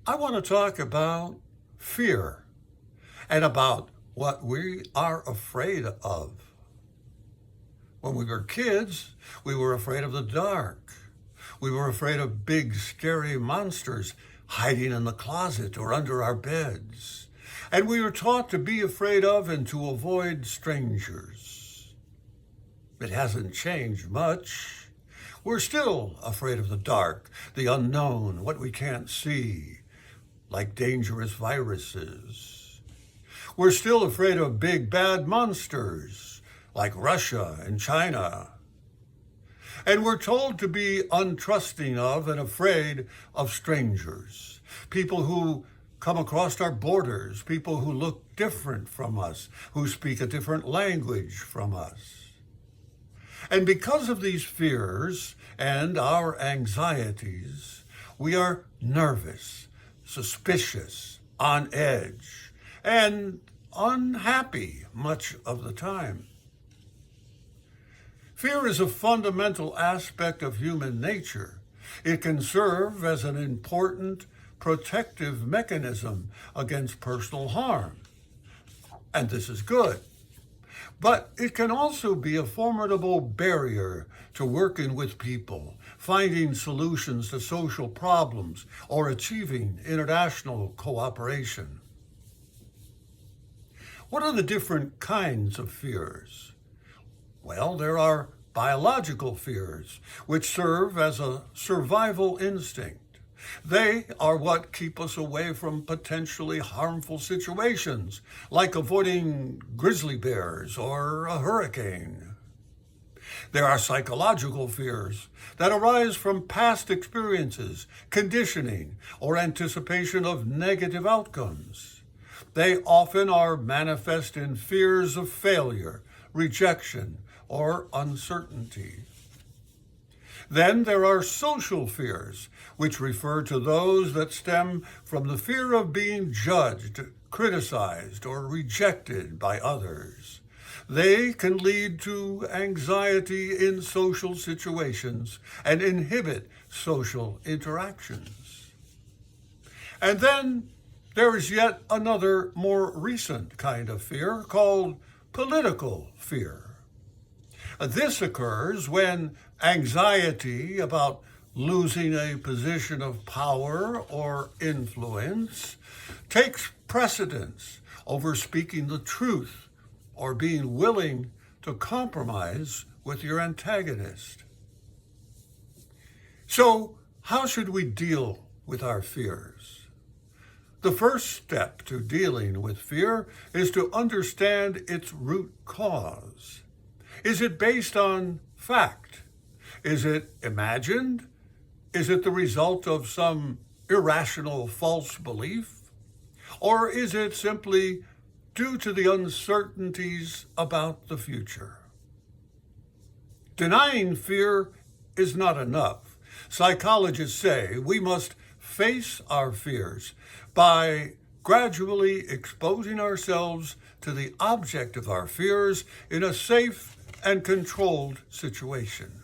I want to talk about fear and about what we are afraid of. When we were kids, we were afraid of the dark. We were afraid of big, scary monsters hiding in the closet or under our beds. And we were taught to be afraid of and to avoid strangers. It hasn't changed much. We're still afraid of the dark, the unknown, what we can't see, like dangerous viruses. We're still afraid of big bad monsters, like Russia and China. And we're told to be untrusting of and afraid of strangers, people who come across our borders, people who look different from us, who speak a different language from us. And because of these fears and our anxieties, we are nervous, suspicious, on edge, and unhappy much of the time. Fear is a fundamental aspect of human nature. It can serve as an important protective mechanism against personal harm. And this is good. But it can also be a formidable barrier to working with people, finding solutions to social problems, or achieving international cooperation. What are the different kinds of fears? Well, there are biological fears, which serve as a survival instinct. They are what keep us away from potentially harmful situations, like avoiding grizzly bears or a hurricane. There are psychological fears that arise from past experiences, conditioning, or anticipation of negative outcomes. They often are manifest in fears of failure, rejection, or uncertainty. Then there are social fears, which refer to those that stem from the fear of being judged, criticized, or rejected by others. They can lead to anxiety in social situations and inhibit social interactions. And then there is yet another more recent kind of fear called political fear. This occurs when anxiety about losing a position of power or influence takes precedence over speaking the truth or being willing to compromise with your antagonist. So, how should we deal with our fears? The first step to dealing with fear is to understand its root cause. Is it based on fact? Is it imagined? Is it the result of some irrational false belief? Or is it simply due to the uncertainties about the future? Denying fear is not enough. Psychologists say we must face our fears by gradually exposing ourselves to the object of our fears in a safe and controlled situation.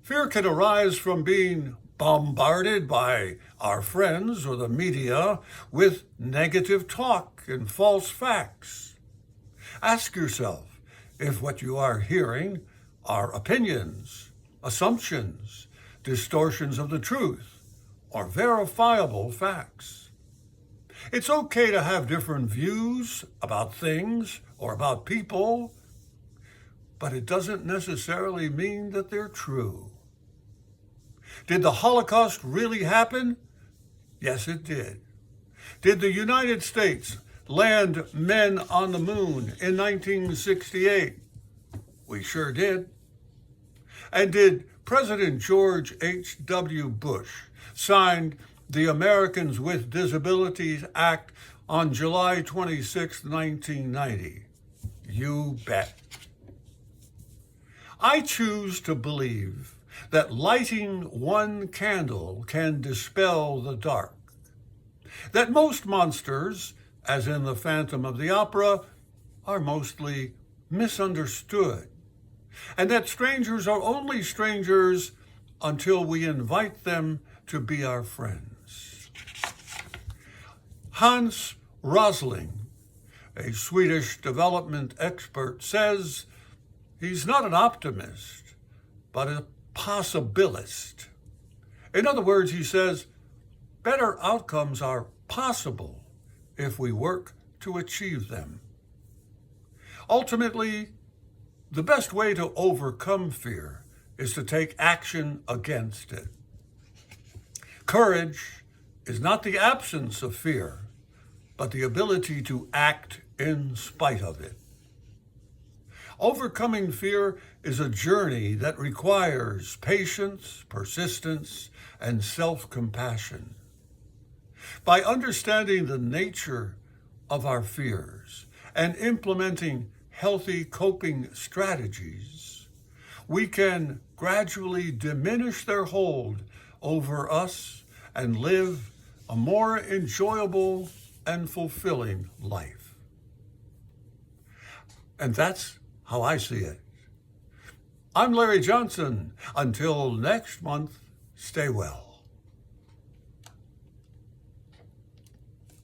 Fear can arise from being bombarded by our friends or the media with negative talk and false facts. Ask yourself if what you are hearing are opinions, assumptions, distortions of the truth, or verifiable facts. It's okay to have different views about things or about people, but it doesn't necessarily mean that they're true. Did the Holocaust really happen? Yes, it did. Did the United States land men on the moon in 1968? We sure did. And did President George H.W. Bush sign the Americans with Disabilities Act on July 26, 1990? You bet. I choose to believe that lighting one candle can dispel the dark. That most monsters, as in the Phantom of the Opera, are mostly misunderstood. And that strangers are only strangers until we invite them to be our friends. Hans Rosling, a Swedish development expert, says he's not an optimist, but a possibilist. In other words, he says, better outcomes are possible if we work to achieve them. Ultimately, the best way to overcome fear is to take action against it. Courage is not the absence of fear, but the ability to act in spite of it. Overcoming fear is a journey that requires patience, persistence, and self-compassion. By understanding the nature of our fears and implementing healthy coping strategies, we can gradually diminish their hold over us and live a more enjoyable and fulfilling life. And that's how I see it. I'm Larry Johnson. Until next month, stay well.